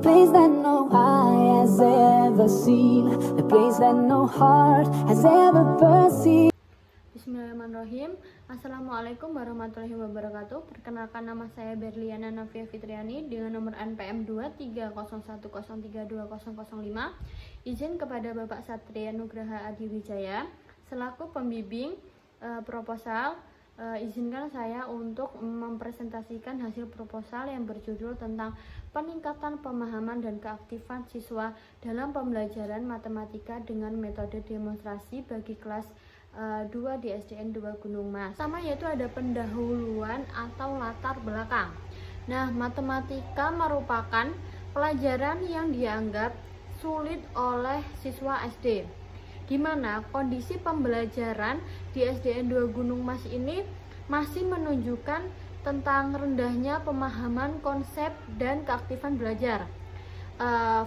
place that no eye has ever seen, the place that no heart has ever perceived. Bismillahirrahmanirrahim. Assalamualaikum warahmatullahi wabarakatuh. Perkenalkan, nama saya Berliana Nafia Fitriani dengan nomor NPM 23010320005. Izin kepada Bapak Satria Nugraha Adiwijaya selaku pembimbing proposal. Izinkan saya untuk mempresentasikan hasil proposal yang berjudul tentang peningkatan pemahaman dan keaktifan siswa dalam pembelajaran matematika dengan metode demonstrasi bagi kelas 2 di SDN 2 Gunung Mas. Pertama yaitu ada pendahuluan atau latar belakang. Nah, matematika merupakan pelajaran yang dianggap sulit oleh siswa SD, di mana kondisi pembelajaran di SDN 2 Gunung Mas ini masih menunjukkan tentang rendahnya pemahaman konsep dan keaktifan belajar.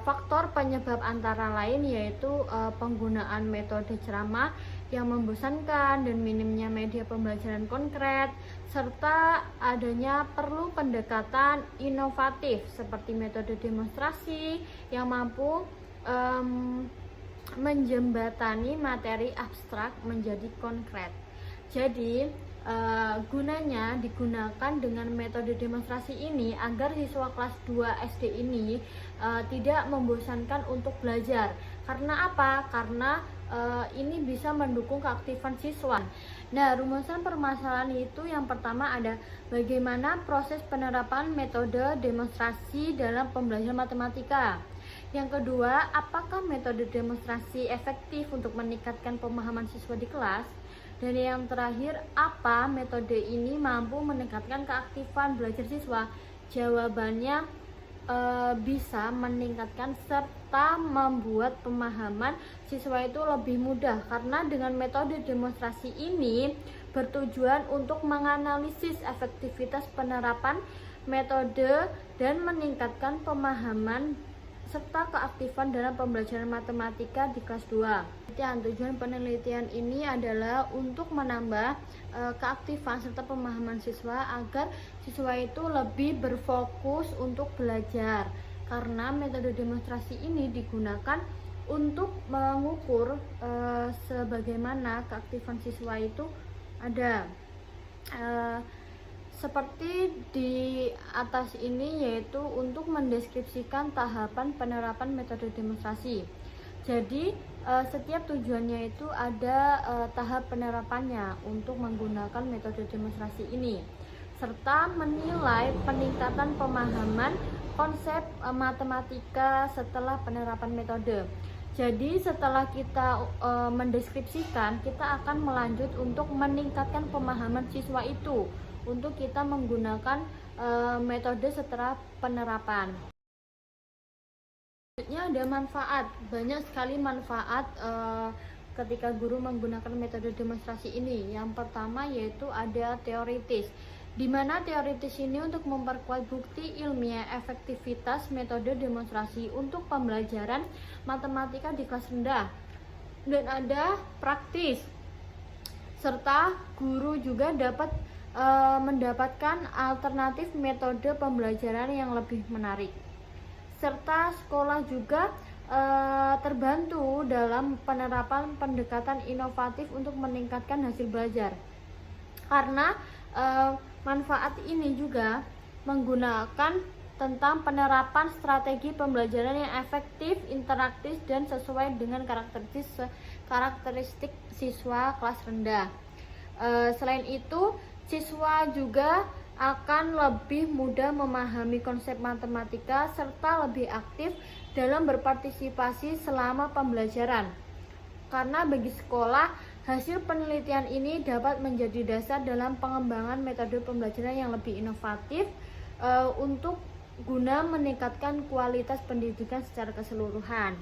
Faktor penyebab antara lain yaitu penggunaan metode ceramah yang membosankan dan minimnya media pembelajaran konkret, serta adanya perlu pendekatan inovatif seperti metode demonstrasi yang mampu menjembatani materi abstrak menjadi konkret. Jadi gunanya digunakan dengan metode demonstrasi ini agar siswa kelas 2 SD ini tidak membosankan untuk belajar. Karena apa? Karena ini bisa mendukung keaktifan siswa. Nah, rumusan permasalahan itu yang pertama ada bagaimana proses penerapan metode demonstrasi dalam pembelajaran matematika. Yang kedua, apakah metode demonstrasi efektif untuk meningkatkan pemahaman siswa di kelas? Dan yang terakhir, apa metode ini mampu meningkatkan keaktifan belajar siswa? Jawabannya bisa meningkatkan serta membuat pemahaman siswa itu lebih mudah, karena dengan metode demonstrasi ini bertujuan untuk menganalisis efektivitas penerapan metode dan meningkatkan pemahaman serta keaktifan dalam pembelajaran matematika di kelas 2. Tujuan penelitian ini adalah untuk menambah keaktifan serta pemahaman siswa agar siswa itu lebih berfokus untuk belajar. Karena metode demonstrasi ini digunakan untuk mengukur sebagaimana keaktifan siswa itu ada. Seperti di atas ini, yaitu untuk mendeskripsikan tahapan penerapan metode demonstrasi. Jadi setiap tujuannya itu ada tahap penerapannya untuk menggunakan metode demonstrasi ini, serta menilai peningkatan pemahaman konsep matematika setelah penerapan metode. Jadi setelah kita mendeskripsikan, kita akan melanjut untuk meningkatkan pemahaman siswa itu untuk kita menggunakan metode setelah penerapan. Selanjutnya ada manfaat. Banyak sekali manfaat ketika guru menggunakan metode demonstrasi ini. Yang pertama yaitu ada teoritis, di mana teoritis ini untuk memperkuat bukti ilmiah efektivitas metode demonstrasi untuk pembelajaran matematika di kelas rendah. Dan ada praktis, serta guru juga dapat mendapatkan alternatif metode pembelajaran yang lebih menarik, serta sekolah juga terbantu dalam penerapan pendekatan inovatif untuk meningkatkan hasil belajar. Karena manfaat ini juga menggunakan tentang penerapan strategi pembelajaran yang efektif, interaktif, dan sesuai dengan karakteristik siswa kelas rendah. Selain itu, siswa juga akan lebih mudah memahami konsep matematika serta lebih aktif dalam berpartisipasi selama pembelajaran. Karena bagi sekolah, hasil penelitian ini dapat menjadi dasar dalam pengembangan metode pembelajaran yang lebih inovatif untuk guna meningkatkan kualitas pendidikan secara keseluruhan.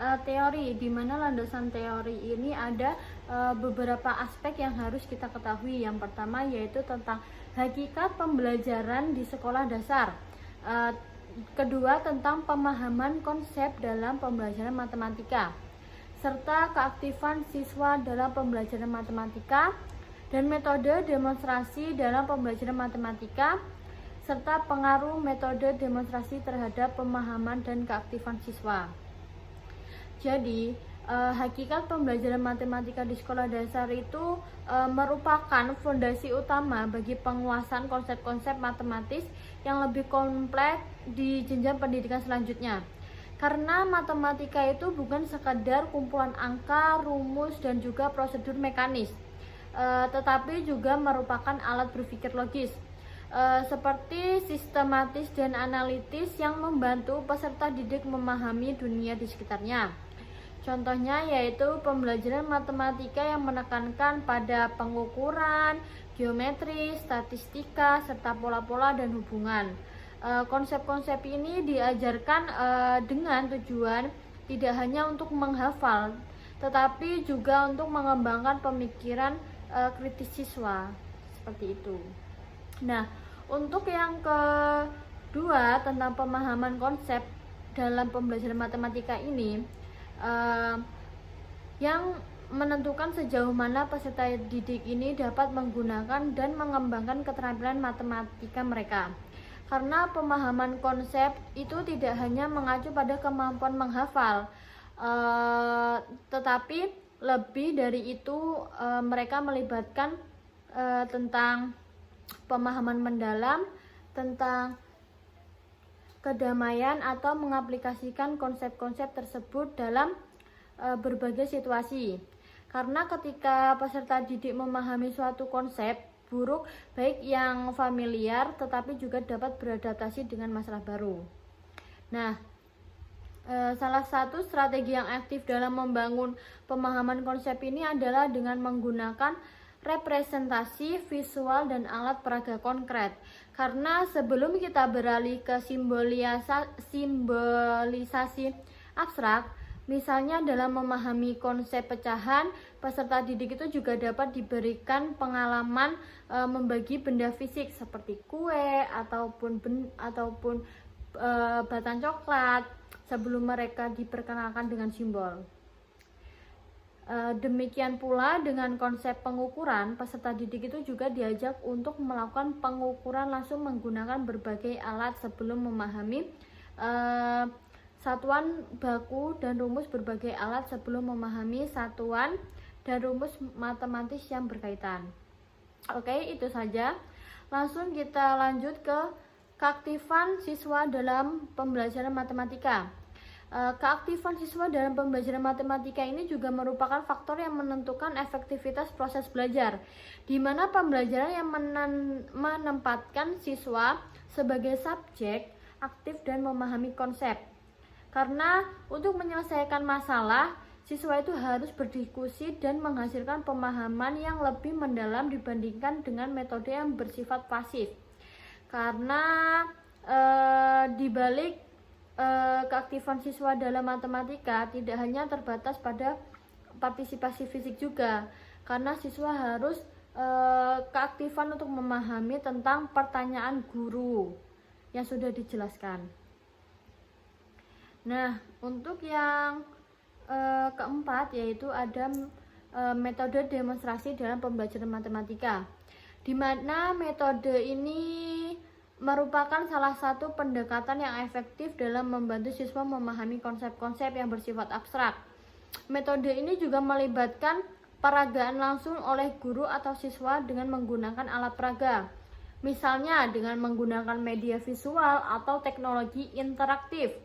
Teori, di mana landasan teori ini ada beberapa aspek yang harus kita ketahui. Yang pertama yaitu tentang hakikat pembelajaran di sekolah dasar. Kedua, tentang pemahaman konsep dalam pembelajaran matematika, serta keaktifan siswa dalam pembelajaran matematika dan metode demonstrasi dalam pembelajaran matematika, serta pengaruh metode demonstrasi terhadap pemahaman dan keaktifan siswa. Jadi, hakikat pembelajaran matematika di sekolah dasar itu merupakan fondasi utama bagi penguasaan konsep-konsep matematis yang lebih kompleks di jenjang pendidikan selanjutnya. Karena matematika itu bukan sekadar kumpulan angka, rumus, dan juga prosedur mekanis, tetapi juga merupakan alat berpikir logis, seperti sistematis dan analitis yang membantu peserta didik memahami dunia di sekitarnya. Contohnya yaitu pembelajaran matematika yang menekankan pada pengukuran, geometri, statistika, serta pola-pola dan hubungan. Konsep-konsep ini diajarkan dengan tujuan tidak hanya untuk menghafal, tetapi juga untuk mengembangkan pemikiran kritis siswa, seperti itu. Nah, untuk yang kedua tentang pemahaman konsep dalam pembelajaran matematika ini, yang menentukan sejauh mana peserta didik ini dapat menggunakan dan mengembangkan keterampilan matematika mereka. Karena pemahaman konsep itu tidak hanya mengacu pada kemampuan menghafal, tetapi lebih dari itu mereka melibatkan tentang pemahaman mendalam tentang kedamaian atau mengaplikasikan konsep-konsep tersebut dalam berbagai situasi. Karena ketika peserta didik memahami suatu konsep buruk, baik yang familiar tetapi juga dapat beradaptasi dengan masalah baru. Nah, salah satu strategi yang aktif dalam membangun pemahaman konsep ini adalah dengan menggunakan representasi visual dan alat peraga konkret. Karena sebelum kita beralih ke simbolisasi abstrak, misalnya dalam memahami konsep pecahan, peserta didik itu juga dapat diberikan pengalaman membagi benda fisik seperti kue ataupun batang coklat sebelum mereka diperkenalkan dengan simbol. Demikian pula dengan konsep pengukuran, peserta didik itu juga diajak untuk melakukan pengukuran langsung menggunakan berbagai alat sebelum memahami satuan baku dan rumus berbagai alat sebelum memahami satuan dan rumus matematis yang berkaitan. Oke, itu saja. Langsung kita lanjut ke keaktifan siswa dalam pembelajaran matematika. Keaktifan siswa dalam pembelajaran matematika ini juga merupakan faktor yang menentukan efektivitas proses belajar, di mana pembelajaran yang menempatkan siswa sebagai subjek aktif dan memahami konsep. Karena untuk menyelesaikan masalah, siswa itu harus berdiskusi dan menghasilkan pemahaman yang lebih mendalam dibandingkan dengan metode yang bersifat pasif. Karena dibalik keaktifan siswa dalam matematika tidak hanya terbatas pada partisipasi fisik juga, karena siswa harus keaktifan untuk memahami tentang pertanyaan guru yang sudah dijelaskan. Nah, untuk yang keempat yaitu ada metode demonstrasi dalam pembelajaran matematika, di mana metode ini merupakan salah satu pendekatan yang efektif dalam membantu siswa memahami konsep-konsep yang bersifat abstrak. Metode ini juga melibatkan peragaan langsung oleh guru atau siswa dengan menggunakan alat peraga, misalnya dengan menggunakan media visual atau teknologi interaktif.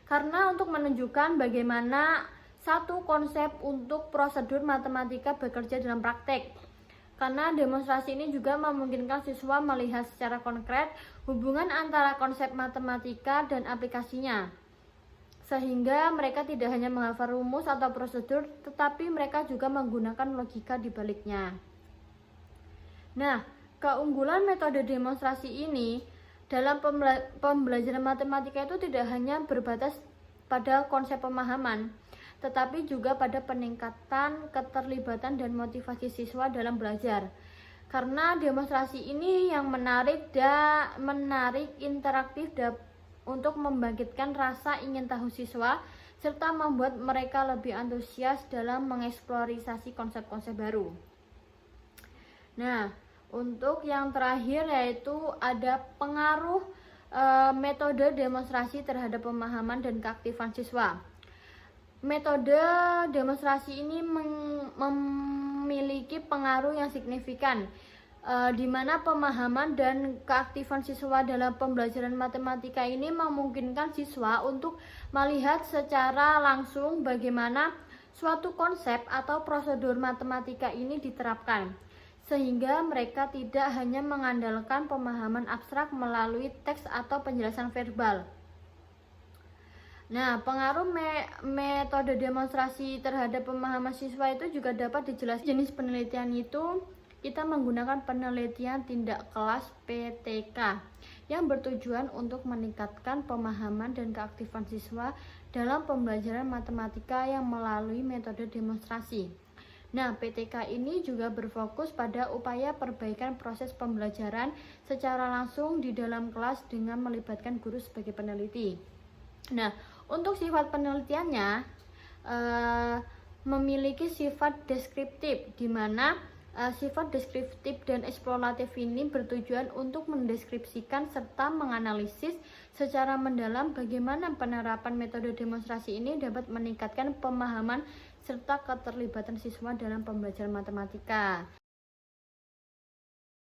Karena untuk menunjukkan bagaimana satu konsep untuk prosedur matematika bekerja dalam praktek. Karena demonstrasi ini juga memungkinkan siswa melihat secara konkret hubungan antara konsep matematika dan aplikasinya, sehingga mereka tidak hanya menghafal rumus atau prosedur, tetapi mereka juga menggunakan logika di baliknya. Nah, keunggulan metode demonstrasi ini dalam pembelajaran matematika itu tidak hanya berbatas pada konsep pemahaman, tetapi juga pada peningkatan keterlibatan dan motivasi siswa dalam belajar. Karena demonstrasi ini yang menarik interaktif untuk membangkitkan rasa ingin tahu siswa serta membuat mereka lebih antusias dalam mengeksplorasi konsep-konsep baru. Nah, Untuk yang terakhir yaitu ada pengaruh metode demonstrasi terhadap pemahaman dan keaktifan siswa. Metode demonstrasi ini memiliki pengaruh yang signifikan, di mana pemahaman dan keaktifan siswa dalam pembelajaran matematika ini memungkinkan siswa untuk melihat secara langsung bagaimana suatu konsep atau prosedur matematika ini diterapkan, sehingga mereka tidak hanya mengandalkan pemahaman abstrak melalui teks atau penjelasan verbal. Nah, pengaruh metode demonstrasi terhadap pemahaman siswa itu juga dapat dijelaskan. Jenis penelitian itu kita menggunakan penelitian tindak kelas PTK yang bertujuan untuk meningkatkan pemahaman dan keaktifan siswa dalam pembelajaran matematika yang melalui metode demonstrasi. Nah, PTK ini juga berfokus pada upaya perbaikan proses pembelajaran secara langsung di dalam kelas dengan melibatkan guru sebagai peneliti. Nah, untuk sifat penelitiannya memiliki sifat deskriptif, di mana sifat deskriptif dan eksploratif ini bertujuan untuk mendeskripsikan serta menganalisis secara mendalam bagaimana penerapan metode demonstrasi ini dapat meningkatkan pemahaman serta keterlibatan siswa dalam pembelajaran matematika.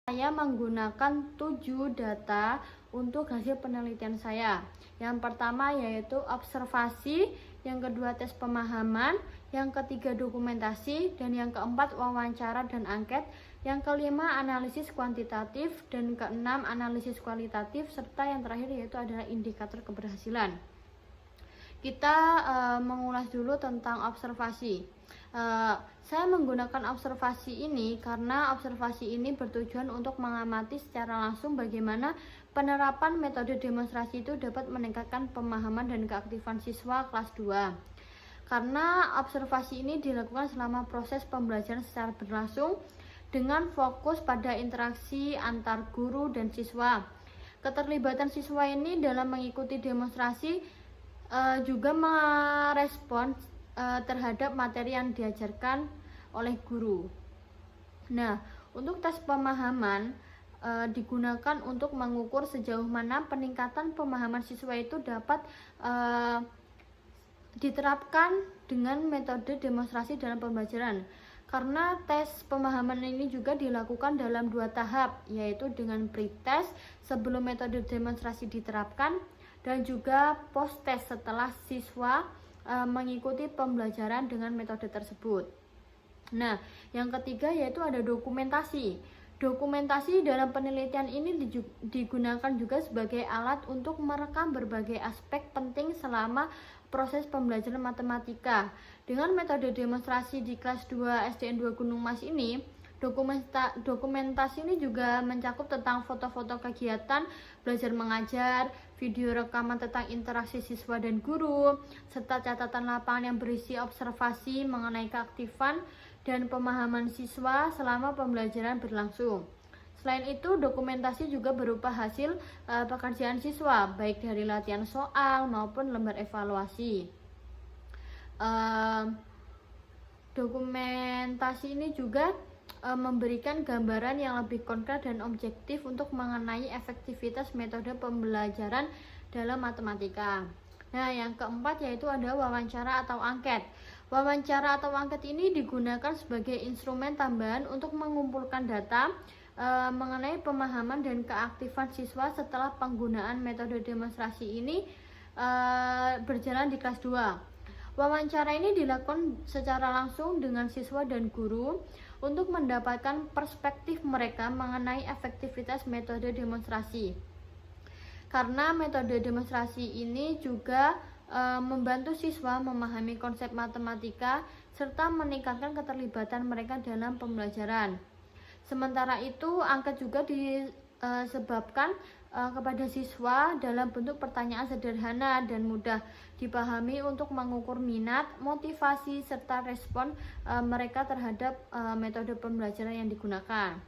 Saya menggunakan 7 data untuk hasil penelitian saya. Yang pertama yaitu observasi, yang kedua tes pemahaman, yang ketiga dokumentasi, dan yang keempat wawancara dan angket, yang kelima analisis kuantitatif, dan keenam analisis kualitatif, serta yang terakhir yaitu adalah indikator keberhasilan. Kita mengulas dulu tentang observasi. Saya menggunakan observasi ini karena observasi ini bertujuan untuk mengamati secara langsung bagaimana penerapan metode demonstrasi itu dapat meningkatkan pemahaman dan keaktifan siswa kelas 2. Karena observasi ini dilakukan selama proses pembelajaran secara berlangsung dengan fokus pada interaksi antar guru dan siswa. Keterlibatan siswa ini dalam mengikuti demonstrasi juga merespons terhadap materi yang diajarkan oleh guru. Nah, untuk tes pemahaman digunakan untuk mengukur sejauh mana peningkatan pemahaman siswa itu dapat diterapkan dengan metode demonstrasi dalam pembelajaran. Karena tes pemahaman ini juga dilakukan dalam 2 tahap, yaitu dengan pre-test sebelum metode demonstrasi diterapkan dan juga post-test setelah siswa mengikuti pembelajaran dengan metode tersebut. Nah, yang ketiga yaitu ada dokumentasi. Dokumentasi dalam penelitian ini digunakan juga sebagai alat untuk merekam berbagai aspek penting selama proses pembelajaran matematika. Dengan metode demonstrasi di kelas 2 SDN 2 Gunung Mas ini, dokumentasi ini juga mencakup tentang foto-foto kegiatan belajar mengajar, video rekaman tentang interaksi siswa dan guru, serta catatan lapangan yang berisi observasi mengenai keaktifan dan pemahaman siswa selama pembelajaran berlangsung. Selain itu, dokumentasi juga berupa hasil pekerjaan siswa, baik dari latihan soal maupun lembar evaluasi. Dokumentasi ini juga memberikan gambaran yang lebih konkret dan objektif untuk mengenai efektivitas metode pembelajaran dalam matematika. Nah, yang keempat yaitu ada wawancara atau angket. Wawancara atau angket ini digunakan sebagai instrumen tambahan untuk mengumpulkan data mengenai pemahaman dan keaktifan siswa setelah penggunaan metode demonstrasi ini berjalan di kelas 2. Wawancara ini dilakukan secara langsung dengan siswa dan guru untuk mendapatkan perspektif mereka mengenai efektivitas metode demonstrasi. Karena metode demonstrasi ini juga membantu siswa memahami konsep matematika serta meningkatkan keterlibatan mereka dalam pembelajaran. Sementara itu, angket juga disebabkan kepada siswa dalam bentuk pertanyaan sederhana dan mudah dipahami untuk mengukur minat, motivasi, serta respon mereka terhadap metode pembelajaran yang digunakan.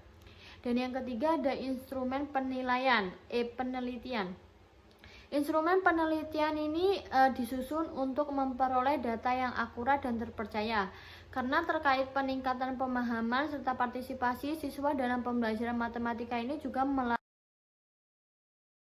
Dan yang ketiga ada instrumen penilaian, penelitian. Instrumen penelitian ini disusun untuk memperoleh data yang akurat dan terpercaya. Karena terkait peningkatan pemahaman serta partisipasi siswa dalam pembelajaran matematika ini juga